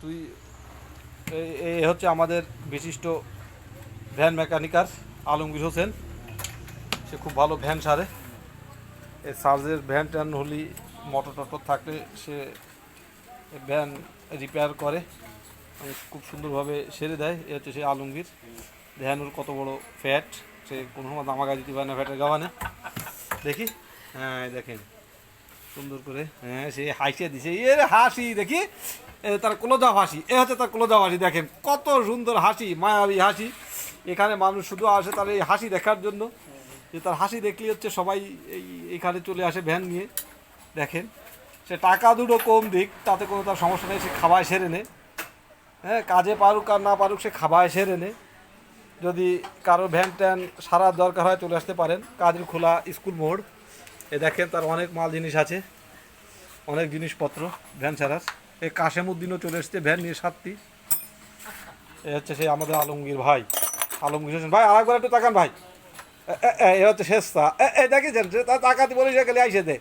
তুই এই হচ্ছে আমাদের বিশিষ্ট ভ্যান মেকানিকার আলমগীর হোসেন। সে খুব ভালো ভ্যান সারে। এই সার্জের ভ্যান ট্যান হলি মোটর টটর থাকলে সে ভ্যান রিপেয়ার করে, খুব সুন্দরভাবে সেরে দেয়। এ হচ্ছে সে আলমগীর। দেখেন ওর কত বড় ফ্যাট, সে কোনো সময় দামাগা দিতে পারে না ফ্যাটের গাওয়ানে। দেখি, হ্যাঁ দেখেন সুন্দর করে, হ্যাঁ সে হাসিয়ে দিছে, এর হাসি দেখি, তার ক্লোজআপ হাসি, এ হচ্ছে তার ক্লোজআপ হাসি। দেখেন কত সুন্দর হাসি, মায়াবী হাসি। এখানে মানুষ শুধু আসে তার এই হাসি দেখার জন্য, যে তার হাসি দেখলেই হচ্ছে সবাই এখানে চলে আসে ভ্যান নিয়ে। দেখেন সে টাকা দুটো কম দিক তাতে কোনো তার সমস্যা নেই, সে খাওয়ায় সেরে নে। হ্যাঁ, কাজে পারুক আর না পারুক সে খাওয়ায় সেরে নে। যদি কারো ভ্যান ট্যান সারার দরকার হয় চলে আসতে পারেন, কাজের খোলা স্কুল মোড়। এ দেখেন তার অনেক মাল জিনিস আছে, অনেক জিনিসপত্র ভ্যান ছাড়ার। এই কাশেমউদ্দিনও চলে এসছে ভ্যান নিয়ে সাতটি। এ হচ্ছে সেই আমাদের আলমগীর ভাই, আলমগীর হোসেন ভাই। আরেকবার একটু তাকান ভাই, এ হচ্ছে শেষটা। দেখেছেন তাকাতে বলে গেলে আইসে দে।